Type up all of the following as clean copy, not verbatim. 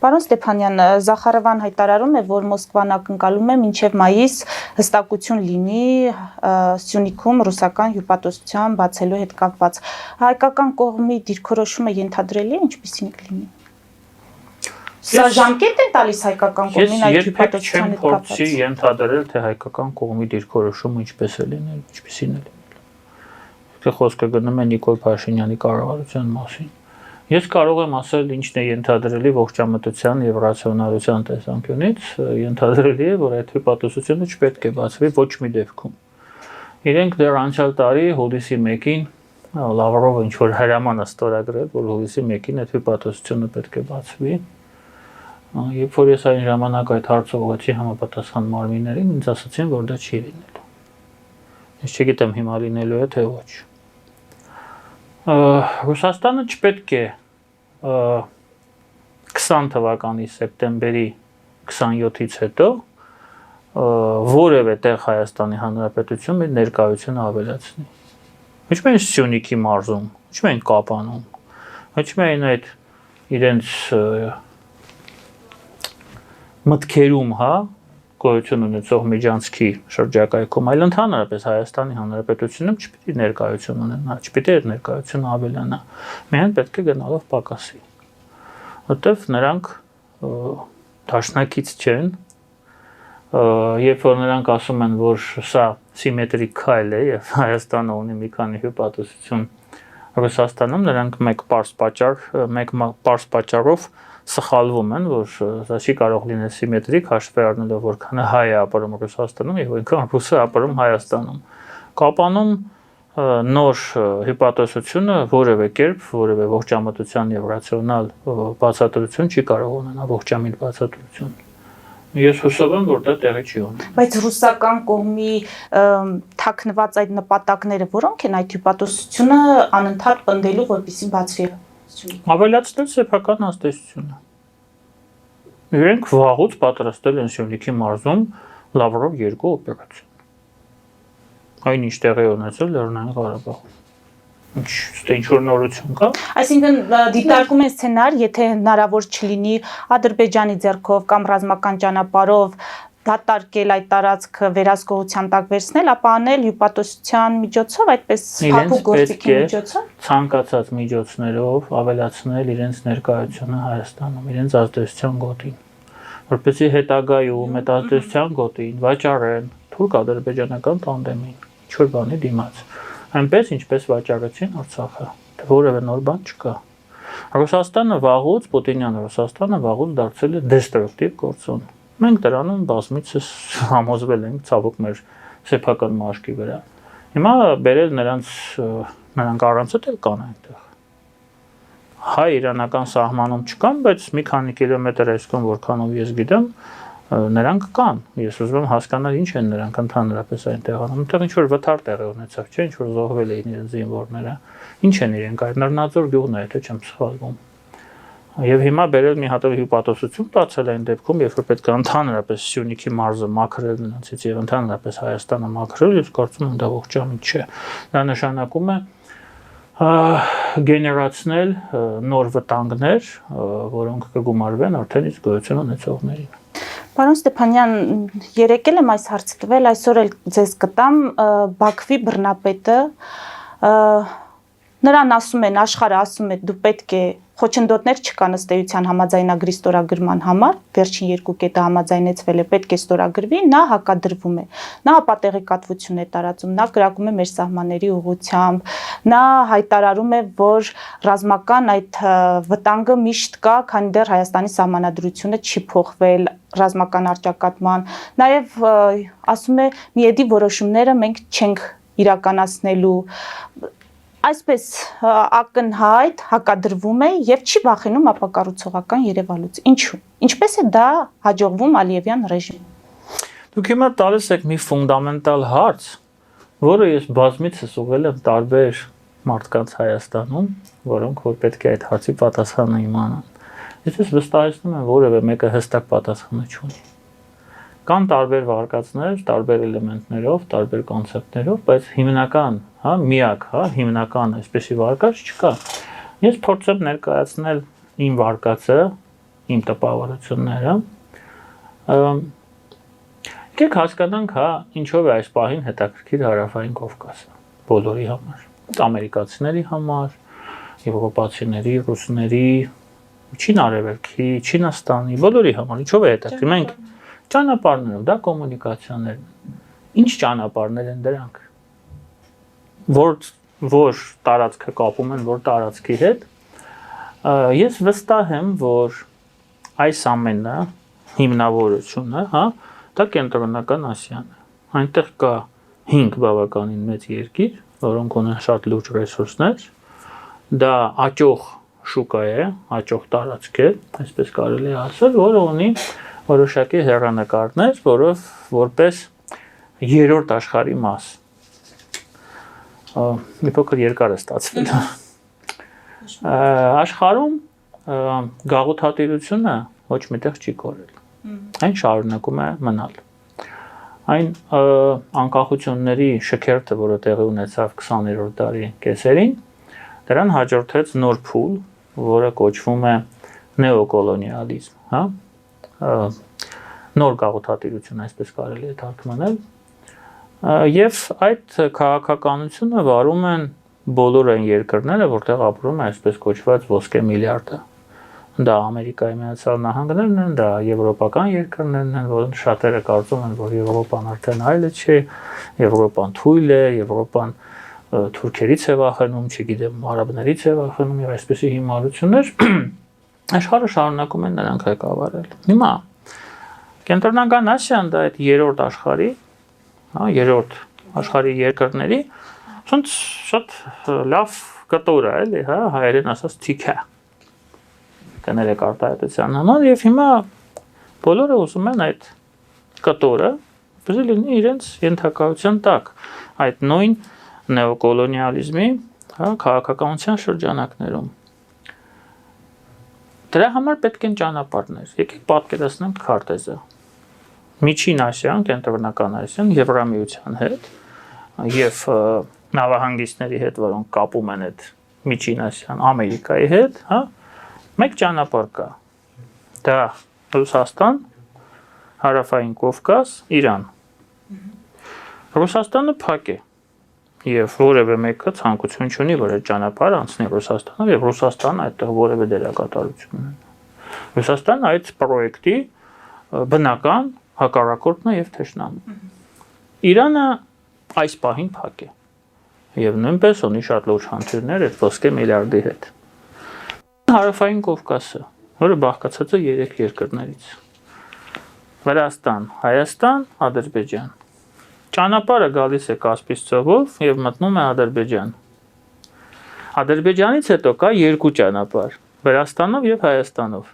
Պարոն Ստեփանյան, Զախարովան հայտարարում է, որ Մոսկվան ակնկալում է մինչև մայիս հստակություն լինի Սյունիքում ռուսական հյուպատոսության բացելու հետ կապված։ Հայկական կողմի դիրքորոշումը ենթադրելի է, ինչպիսին կլինի։ Սա ժամկետ է տալիս հայկական կողմին այդ հյուպատոսության հետ կապված։ Ես երբեք չեմ փորձի ենթադրել, թե հայկական կողմի դիրքորոշումը ինչպես է լինել, ինչպիսին է լինել։ Եթե խոսքը գնում է Նիկոլ Փաշինյանի կառավարության մասին։ Ես կարող եմ ասել, ինչն է ենթադրելի ողջամտության եւ ռացիոնալության տեսանկյունից, ենթադրելի է, որ այդ հյուպատոսությունը չպետք է բացվի ոչ մի դեպքում։ Իրենք դեռ անցյալ տարի հուլիսի 1-ին Լավրովը ինչ որ հրաման է ստորագրել, որ հուլիսի 1-ին այդ հյուպատոսությունը պետք է բացվի։ Երբ որ ես այն ժամանակ այդ հարցը ուղղեցի համապատասխան մարմիններին, ինձ ասացին, որ դա չի լինելու։ Ես չգիտեմ հիմա լինելու է թե ոչ։ Ռուսաստանը չպետք է 20 թվականի սեպտեմբերի 27-ից հետո որևէ տեղ Հայաստանի Հանրապետություն մի ներկայությունը ավելացնի։ Ոչ միայն Սյունիքի մարզում, ոչ միայն Կապանում, ոչ միայն այդ իրենց մտքերում, գոյություն ունեցող միջանցքի շրջակայքում, այլ ընդհանրապես Հայաստանի Հանրապետությունում չպիտի ներկայություն ունենա, չպիտի այդ ներկայությունը ավելանա, միայն պետք է գնալով պակասի, որտեվ նրանք դաշնակից չեն, երբ որ նրանք ասում են, որ սա սիմետրիկ քայլ է եւ Հայաստանը ունի մի քանի հյուպատոսություն Ռուսաստանում, նրանք մեկ պարզ պատճառով սխալվում են, որ դա չի կարող լինել սիմետրիկ, հաշվի առնելով որքան հայ է ապրում Ռուսաստանում եւ որքան ռուս է ապրում Հայաստանում։ Կապանում նոր հյուպատոսությունը որևէ կերպ, որևէ ողջամտության եւ ռացիոնալ բացատրություն չի կարող ունենալ, ողջամիտ բացատրություն։ Ես հուսով եմ, որ դա տեղի չի ունենա։ Բայց ռուսական կողմի թաքնված այդ նպատակները որոնք են այդ հյուպատոսությունը անընդհատ պնդելու, որպեսզի բացվի։ Ավելացնել սեփական ազդեցությունը։ Իրենք վաղուց պատրաստել են Սյունիքի մարզում Լավրով 2 օպերացիա։ Այն ինչ տեղի ունեցել Լեռնային Ղարաբաղում։ Ինչ որ նորություն կա։ Այսինքն դիտարկում են սցենար, եթե հնարավոր չլինի Ադրբեջանի ձեռքով կամ ռազմական ճանապարհով դատարկել այդ տարածքը վերահսկողության տակ վերցնել, ապա անել հյուպատոսության միջոցով, այդպես փափուկ գործիքի միջոցով։ Ցանկացած միջոցներով ավելացնել իրենց ներկայությունը Հայաստանում, իրենց ազդեցության գոտին, որպեսզի հետագայում այդ ազդեցության գոտին վաճառեն թուրք-ադրբեջանական տանդեմին, ինչ-որ բանի դիմաց, այնպես ինչպես վաճառեցին Արցախը, որևէ նոր բան չկա։ Ռուսաստանը վաղուց, Պուտինյան Ռուսաստանը վաղուց դարձել է դեստրուկտիվ գործոն։ Մենք դրանում բազմիցս համոզվել ենք ցավոք մեր սեփական մաշկի վրա։ Հիմա բերել նրանք առանց էլ կան այնտեղ։ Հայ-իրանական սահմանում չկան, բայց մի քանի կիլոմետր այսքան որքանով ես գիտեմ, նրանք կան։ Ես ուզում եմ հասկանալ ինչ են նրանք ընդհանրապես այնտեղ անում։ Այնտեղ ինչ որ վթար տեղի ունեցավ, չէ՞, ինչ որ զոհվել էին իրենց զինվորները։ Ինչ են իրենք այդ Լեռնաձոր գյուղն է, եթե չեմ սխալվում։ Եվ հիմա բերել մի հատ հյուպատոսություն բացել այն դեպքում, երբ որ պետք է ընդհանրապես Սյունիքի մարզը մաքրել նրանցից եւ ընդհանրապես Հայաստանը մաքրել, ես կարծում եմ դա ողջամիտ չէ։ Դա նշանակում է գեներացնել նոր վտանգներ, որոնք կգումարվեն արդեն իսկ գոյություն ունեցողներին։ Պարոն Ստեփանյան, երեկել եմ այս հարցը տվել, այսօր էլ ձեզ կտամ Բաքվի բռնապետը նրան ասում են, աշխարհը ասում է, դու պետք է խոչընդոտներ չկան ըստ էության համաձայնագրի ստորագրման համար, վերջին 2 կետը համաձայնեցվել է, պետք է ստորագրվի, նա հակադրվում է։ Նա ապատեղեկատվություն է տարածում, նա կրակում է մեր սահմանների ուղղությամբ, նա հայտարարում է, որ ռազմական այդ վտանգը միշտ կա, քանի դեռ Հայաստանի սահմանադրությունը չի փոխվել ռազմական առճակատման։ Նաև ասում է, միեդի որոշումները մենք չենք իրականացնելու։ Այսպես ակնհայտ հակադրվում է եւ չի վախենում ապակառուցողական երևալուց։ Ինչու՞։ Ինչպես է դա հաջողվում Ալիևյան ռեժիմին։ Դուք հիմա տալիս եք մի ֆունդամենտալ հարց, որը ես բազմիցս ուղղել եմ տարբեր մարդկանց Հայաստանում, որոնք որ պետք է այդ հարցի պատասխանը իմանան։ Ես վստահեցնում եմ, որևէ մեկը հստակ պատասխանը չունի։ Կան տարբեր վարկածներ, տարբեր էլեմենտներով, տարբեր կոնցեպտներով, բայց հիմնական, միակ, հիմնական այսպեսի վարկած չկա։ Ես փորձեմ ներկայացնել իմ վարկածը, իմ տպավորությունները։ Եկեք հասկանանք, հա, ինչով է այս պահին հետաքրքիր Հարավային Կովկասը բոլորի համար, ամերիկացիների համար, եվրոպացիների, ռուսների, Չին արևելքի, Չինաստանի, բոլորի համար, ինչով է հետաքրքիր։ Մենք ճանապարհներով, դա կոմունիկացիաներն են։ Ինչ ճանապարհներ են դրանք։ Որ տարածքը կապում են, որ տարածքի հետ։ Ես վստահ եմ, որ այս ամենը հիմնավորությունը, հա, դա Կենտրոնական Ասիան է։ Այնտեղ կա 5 բավականին մեծ երկիր, որոնք ունեն շատ լուրջ ռեսուրսներ։ Դա աճող շուկա է, աճող տարածք է, այսպես կարելի է ասել, որը ունի որոշակի հեռանկարներ, որպես երրորդ աշխարհի մաս։ Մի փոքր երկար է ստացվել։ Աշխարհում գաղութատիրությունը ոչ միտեղ չի կորել։ Այն շարունակում է մնալ։ Այն անկախությունների շքերթը, որը տեղի ունեցավ 20-րդ դարի կեսերին, դրան հաջորդեց նոր փուլ, որը կոչվում է նեոկոլոնիալիզմ, հա? Նոր գաղութատիրություն, այսպես կարելի է թարգմանել։ Եվ այդ քաղաքականությունը վարում են բոլոր այն երկրները, որտեղ ապրում է այսպես կոչված ոսկե միլիարդը։ Դա Ամերիկայի Միացյալ Նահանգներն են, դա եվրոպական երկրներն են, որոնք շատերը կարծում են, որ Եվրոպան արդեն այլը չէ, Եվրոպան թույլ է, Եվրոպան թուրքերից է վախենում, չգիտեմ, արաբներից է վախենում եւ այսպիսի հիմարություններ աշխարհը շարունակում են նրանք ղեկավարել։ Հիմա Կենտրոնական Ասիան դա այդ երրորդ աշխարհի, հա, երրորդ աշխարհի երկրների շատ լավ կտոր է, էլի, հա, հայերեն ասած թիք է։ Կներեք արտահայտության համար եւ հիմա բոլորը ուզում են այդ կտորը բզի լինի իրենց ենթակայության տակ այդ նույն նեոկոլոնիալիզմի, հա, քաղաքականության շրջանակներում։ Դրա համար պետք են ճանապարհներ։ Եկեք պատկերացնենք քարտեզը։ Միջին Ասիան, Կենտրոնական Ասիան Եվրամիության հետ եւ նավահանգիստների հետ, որոնք կապում են այդ Միջին Ասիան Ամերիկայի հետ, հա, մեկ ճանապարհ կա։ Դա Ռուսաստան, Հարավային Կովկաս, Իրան։ Ռուսաստանը փակ է եւ որևէ մեկը ցանկություն չունի, որ այդ ճանապարհը անցնի Ռուսաստանով եւ Ռուսաստանը այդտեղ որևէ դերակատարություն ունենա։ Ռուսաստանը այդ պրոյեկտի բնական հակառակորդն է եւ թշնամին։ Իրանը այս պահին փակ է եւ նույնպես ունի շատ լուրջ խնդիրներ այդ ոսկե միլիարդի հետ։ Հարավային Կովկասը, որը բաղկացած է 3 երկրներից։ Վրաստան, Հայաստան, Ադրբեջան։ Ճանապարհը գալիս է Կասպից ծովով եւ մտնում է Ադրբեջան։ Ադրբեջանից հետո կա 2 ճանապարհ՝ Վրաստանով եւ Հայաստանով։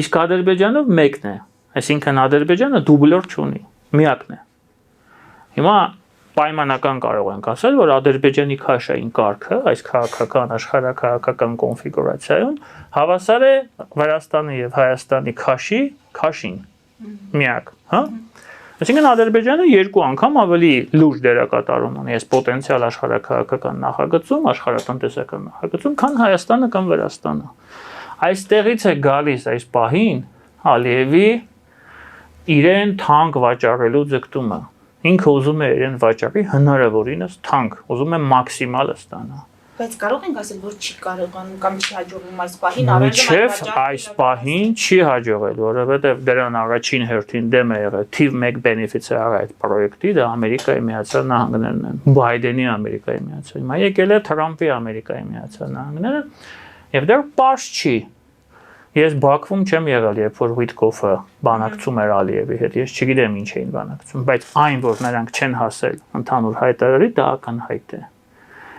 Իսկ Ադրբեջանով մեկն է, այսինքն Ադրբեջանը դուբլոր չունի, միակն է։ Հիմա պայմանական կարող ենք ասել, որ Ադրբեջանի քաշային կարգը, այս քաղաքական աշխարհակաղակական կոնֆիգուրացիայում հավասար է Վրաստանի եւ Հայաստանի քաշին միակ, հա? Այսինքն Ադրբեջանը 2 անգամ ավելի լուրջ դերակատարում ունի այս պոտենցիալ աշխարհակաղակական նախագծում, աշխարհատնտեսական նախագծում, քան Հայաստանը կամ Վրաստանը։ Այստեղից է գալիս այս պահին Ալիևի իրեն թանկ վաճառելու ձգտումը։ Ինքը ուզում է իրեն վաճառի հնարավորինս թանկ, ուզում է մաքսիմալը ստանա։ Բայց կարող ենք ասել, որ չի կարողանում կամ չի հաջողվում այս պահին Մինչև այս պահին չի հաջողել, որովհետև դրան առաջին հերթին դեմ է եղել թիվ 1 բենեֆիցիարը այդ պրոյեկտի, դա Ամերիկայի Միացյալ Նահանգներն են, Բայդենի Ամերիկայի Միացյալ։ Հիմա եկել է Թրամփի Ամերիկայի Միացյալ Նահանգները, եւ դեռ պարզ չի։ Ես Բաքվում չեմ եղել, երբ որ Վիտկոֆը բանակցում էր Ալիևի հետ, ես չգիտեմ ինչ էին բանակցում, բայց այն, որ նրանք չեն հասել ընդհանուր հայտարարի, դա ակնհայտ է։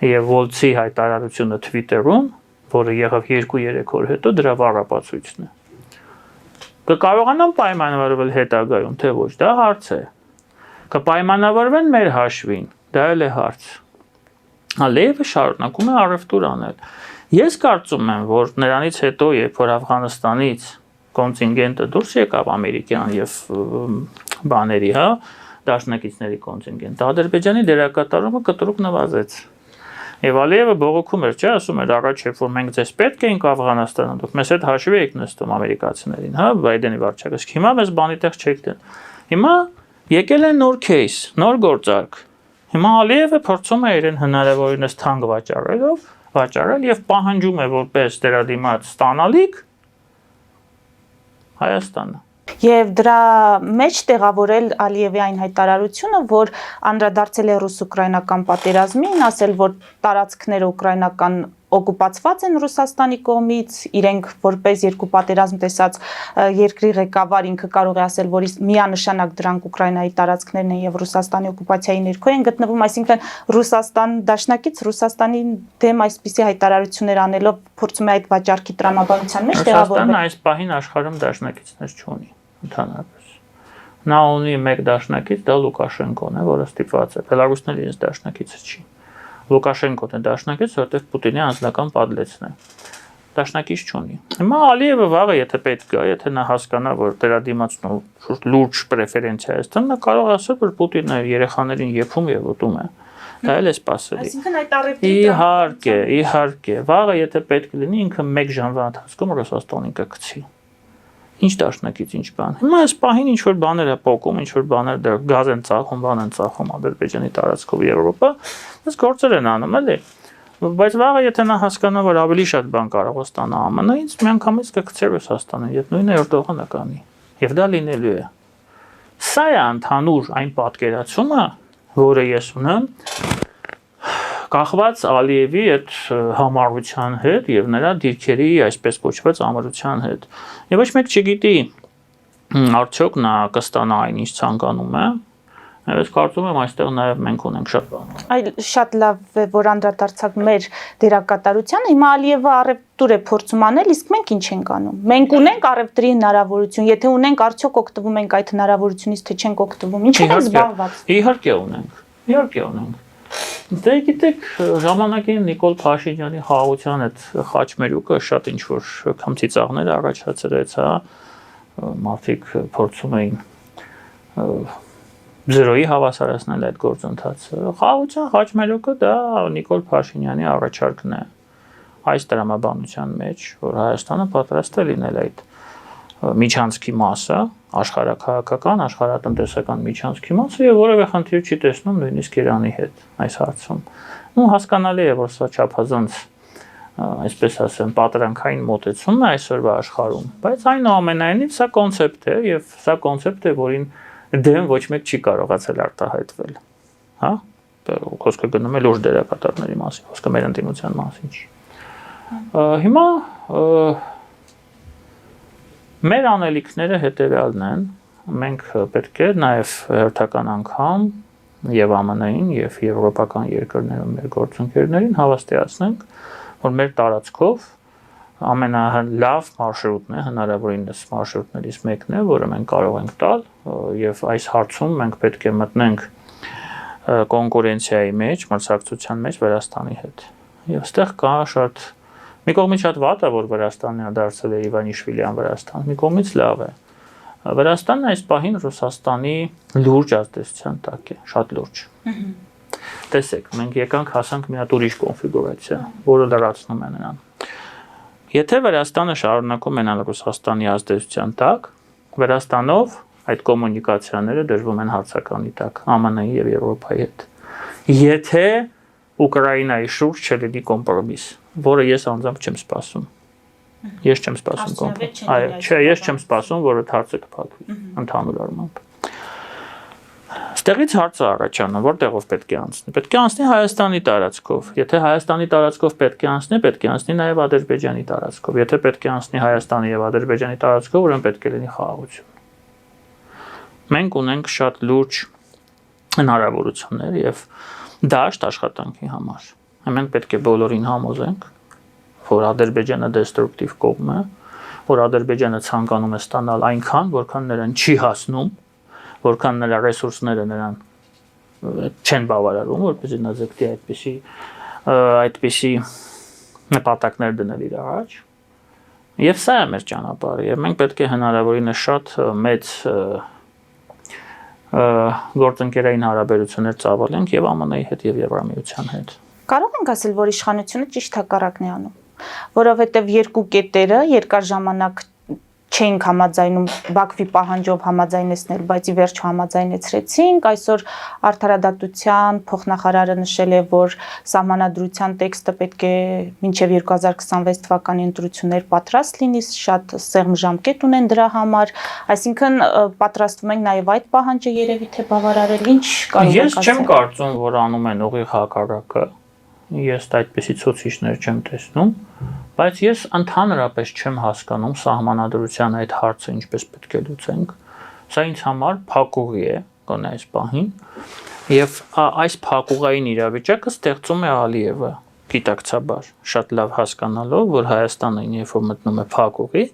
Եվ Վոլցի հայտարարությունը Twitter-ում, որը եղավ 2-3 օր հետո, դրա վառապացույցն է։ Կկարողանան պայմանավորվել հետագայում, թե ոչ, դա հարց է։ Կպայմանավորվեն մեր հաշվին, դա էլ է հարց։ Ալիևը շարունակում է առևտուր անել։ Ես կարծում եմ, որ նրանից հետո, երբ որ Աֆղանստանից կոնտինգենտը դուրս եկավ ամերիկյան եւ բաների, հա, դաշնակիցների կոնտինգենտը, Ադրբեջանի դերակատարումը կտրուկ նվազեց։ Եվ Ալիևը բողոքում էր, չէ, ասում էր առաջ երբ որ մենք ձեզ պետք էինք Աֆղանստանը, դուք մեզ հետ հաշվի եք նստում ամերիկացիներին, հա, Բայդենի վարչակարգ։ Հիմա մեզ բանի տեղ չեք դեն։ Հիմա եկել է նոր кейս, նոր գործարք։ Հիմա Ալիևը փորձում է իրեն հնարավորինս թանկ վաճառել եւ պահանջում է որպես դերադիմաց ստանալիք Հայաստանը։ Եվ դրա մեջ տեղավորել Ալիևի այն հայտարարությունը, որ անդրադարձել է ռուս-ուկրաինական պատերազմին, ասել, որ տարածքները ուկրաինական օկուպացված են Ռուսաստանի կողմից, իրենք որպես երկու պատերազմ տեսած երկրի ղեկավար ինքը կարող է ասել, որ միանշանակ դրանք Ուկրաինայի տարածքներն են եւ Ռուսաստանի օկուպացիայի ներքո են գտնվում, այսինքն Ռուսաստան դաշնակից Ռուսաստանի դեմ այսպիսի հայտարարություններ անելով փորձում է այդ վաճառքի տրամաբանության մեջ տեղավորվել։ Ռուսաստանը այս պահին աշխարհում դաշնակիցներ չունի, ընդհանրապես։ Նա ունի մեկ դաշնակից, դա Լուկաշենկոն է, որը ստիպված է։ Բելարուսն էլ իրենց դաշնակիցը չի։ Լուկաշենկոն է դաշնակից, որտեղ Պուտինի անձնական պատլեցն է։ Դաշնակից չունի։ Հիմա Ալիևը վաղը, եթե պետք գա, եթե նա հասկանա, որ դրա դիմացն լուրջ պրեֆերենցիա է ստանում, նա կարող է ասել, որ Պուտինը երեխաներին եփում եւ ուտում է։ Դա էլ է սպասելի։ Այսինքն այդ առևտրի Իհարկե, վաղը եթե պետք լինի, ինքը 1 ժամվա ընթացքում Ռուսաստանին կգցի։ Ինչ դաշնակից, ինչ բան։ Հիմա այս պահին ինչ որ բաներ է փոկում, ինչ որ բաներ դեռ գազ են ծախում, բան են ծախում Ադրբեջանի տարածքով Եվրոպա, այս գործեր են անում, էլի։ Բայց վաղը եթե նա հասկանա, որ ավելի շատ բան կարող է ստանա ԱՄՆ-ից, միանգամից կգցի Ռուսաստանը, եւ նույնը Էրդողանը կանի։ Եվ դա լինելու է։ Սա է ընդհանուր այն պատկերացումը, որը ես ունեմ, կախված Ալիևի այդ համառության հետ եւ նրա դիրքերի այսպես կոչված ամրության հետ։ Եվ ոչ մեկ չգիտի արդյոք նա կստանա այն ինչ ցանկանում է։ Ես կարծում եմ այստեղ նաեւ մենք ունենք շատ բան։ Այլ շատ լավ է, որ անդրադարձակ մեր դերակատարությանը։ Հիմա Ալիևը առևտուր է փորձում անել, իսկ մենք ինչ ենք անում։ Մենք ունենք առևտրի հնարավորություն, եթե ունենք, արդյոք օգտվում ենք այդ հնարավորությունից, թե չենք օգտվում։ Ինչ ենք զբաղված։ Իհարկե ունենք։ Դե գիտեք, ժամանակին Նիկոլ Փաշինյանի խաղաղության այդ խաչմերուկը շատ ինչ որ քմծիծաղներ առաջացրեց, հա, մարդիկ փորձում էին զրոյի հավասարացնել այդ գործընթացը։ Խաղաղության խաչմերուկը դա Նիկոլ Փաշինյանի առաջարկն է այս տրամաբանության մեջ, որ Հայաստանը պատրաստ է լինել այդ միջանցքի մասը, աշխարհակահաղական, աշխարհատնտեսական միջանցքի մասը եւ որևէ խնդիր չի տեսնում նույնիսկ Իրանի հետ այս հարցում։ Ու հասկանալի է, որ սա չափազանց, այսպես ասեմ, պատրանքային մոտեցում է այսօրվա աշխարհում, բայց այնուամենայնիվ սա կոնցեպտ է եւ սա կոնցեպտ է, որին դեմ ոչ մեկ չի կարողացել արտահայտվել, հա? Խոսքը գնում է լուրջ դերակատարների մասին, խոսքը մեր ընդդիմության մասին չի։ Հիմա մեր անելիքները հետևյալն են, մենք պետք է նաև հերթական անգամ եւ ԱՄՆ-ին եւ եվրոպական երկրներում մեր գործընկերներին հավաստիացնենք, որ մեր տարածքով ամենալավ մարշրուտն է, հնարավորինս մարշրուտներից մեկն է, որը մենք կարող ենք տալ եւ այս հարցում մենք պետք է մտնենք կոնկուրենցիայի մեջ, մրցակցության մեջ Վրաստանի հետ։ Եվ այստեղ կա շատ մի կողմից շատ վատ է, որ Վրաստանն դարձել է Իվանիշվիլյան Վրաստան, մի կողմից լավ է։ Վրաստանն այս պահին Ռուսաստանի լուրջ ազդեցության տակ է, շատ լուրջ։ Տեսեք, մենք եկանք հասանք մի հատ ուրիշ կոնֆիգուրացիա, որը լրացնում է նրան։ Եթե Վրաստանը շարունակում մնալ Ռուսաստանի ազդեցության տակ, Վրաստանով այդ կոմունիկացիաները դրվում են հարցականի տակ ԱՄՆ-ի եւ Եվրոպայի հետ։ Եթե Ուկրաինայի շուրջ չլինի կոմպրոմիս, որը ես անձամբ չեմ սպասում։ Ես չեմ սպասում կոմպրոմիս։ Այո, չէ, ես չեմ սպասում, որ այդ հարցը կփակվի ընդհանուր առմամբ։ Ստեղից հարցը առաջանում, որտեղով պետք է անցնի։ Պետք է անցնի Հայաստանի տարածքով։ Եթե Հայաստանի տարածքով պետք է անցնի նաև Ադրբեջանի տարածքով։ Եթե պետք է անցնի Հայաստանի եւ Ադրբեջանի տարածքով, ուրեմն պետք է լինի խաղաղություն։ Մենք ունենք շատ լուրջ հնարավորություններ եւ դաշտ աշխատանքի համար։ Մենք պետք է բոլորին համոզենք, որ Ադրբեջանը դեստրուկտիվ կողմ է, որ Ադրբեջանը ցանկանում է ստանալ այնքան, որքան նրան չի հասնում, որքան նրա ռեսուրսները նրան չեն բավարարում, որպեսզի նա ձգտի այդպիսի նպատակներ դնել իր առաջ։ Եվ սա է մեր ճանապարհը, եւ մենք պետք է հնարավորինս շատ մեծ գործընկերային հարաբերություններ ծավալենք եւ ԱՄՆ-ի հետ եւ Եվրամիության հետ։ Կարող ենք ասել, որ իշխանությունը ճիշտ հակառակն է անում, որովհետև երկու կետերը երկար ժամանակ չէինք համաձայնում Բաքվի պահանջով համաձայնեցնել, բայց ի վերջո համաձայնեցրեցինք։ Այսօր Արդարադատության փոխնախարարը նշել է, որ սահմանադրության տեքստը պետք է մինչև 2026 թվականի ընտրություններ պատրաստ լինի, շատ սեղմ ժամկետ ունեն դրա համար, այսինքն պատրաստվում ենք նաև այդ պահանջը երևի թե բավարարել, ինչ կարող եք ասել։ Ես չեմ կարծում, որ անում են ուղիղ հակառակը։ Ես այդպիսի ցուցիչներ չեմ տեսնում, բայց ես ընդհանրապես չեմ հասկանում սահմանադրության այդ հարցը ինչպես պետք է լուծենք։ Սա ինձ համար փակուղի է, գոնե այս պահին, եւ այս փակուղային իրավիճակը ստեղծում է Ալիևը գիտակցաբար, շատ լավ հասկանալով, որ Հայաստանը երբ որ մտնում է փակուղի,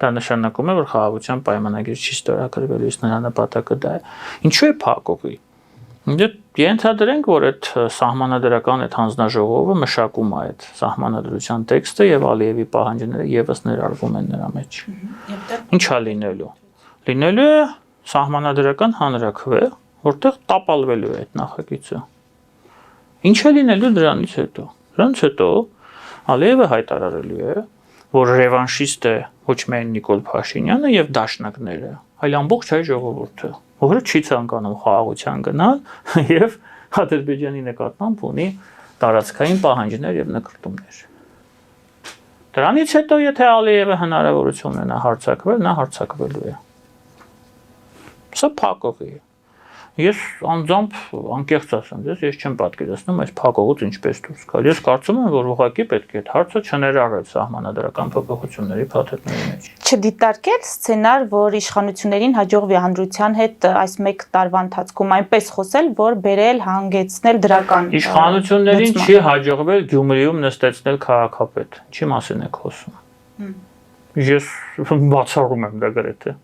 դա նշանակում է, որ խաղաղության պայմանագիր չի ստորագրվելու, իսկ նրա նպատակը դա է։ Ինչու է փակուղի։ Ենթադրենք, որ այդ սահմանադրական այդ հանձնաժողովը մշակում է այդ սահմանադրության տեքստը եւ Ալիևի պահանջները եւս ներառվում են նրա մեջ։ Ինչա լինելու։ Լինելու է սահմանադրական հանրաքվե, որտեղ տապալվելու է այդ նախագիծը։ Ինչ է լինելու դրանից հետո։ Դրանից հետո Ալիևը հայտարարելու է, որ ռևանշիստ է ոչ միայն Նիկոլ Փաշինյանը եւ դաշնակները, այլ ամբողջ հայ ժողովուրդը, որը չի ցանկանում խաղաղության գնալ եւ Ադրբեջանի նկատմամբ ունի տարածքային պահանջներ եւ նկարտումներ։ Դրանից հետո եթե Ալիևը հնարավորություն ունենա հարձակվել, նա հարձակվելու է։ Սա փակուղի է։ Ես անձամբ անկեղծ ասեմ, ես չեմ պատկերացնում այս փակողից ինչպես դուրս գալ։ Ես կարծում եմ, որ ուղղակի պետք է այդ հարցը չներառել սահմանադրական փոփոխությունների փաթեթների մեջ։ Չդիտարկել սցենար, որ իշխանություններին հաջողվի հանրության հետ այս մեկ տարվա ընթացքում այնպես խոսել, որ բերել հանգեցնել դրական։ Իշխանություններին չի հաջողվել Գյումրիում նստեցնել քաղաքապետ։ Ինչի մասին եք խոսում։ Ես բացառում եմ դա գրեթե։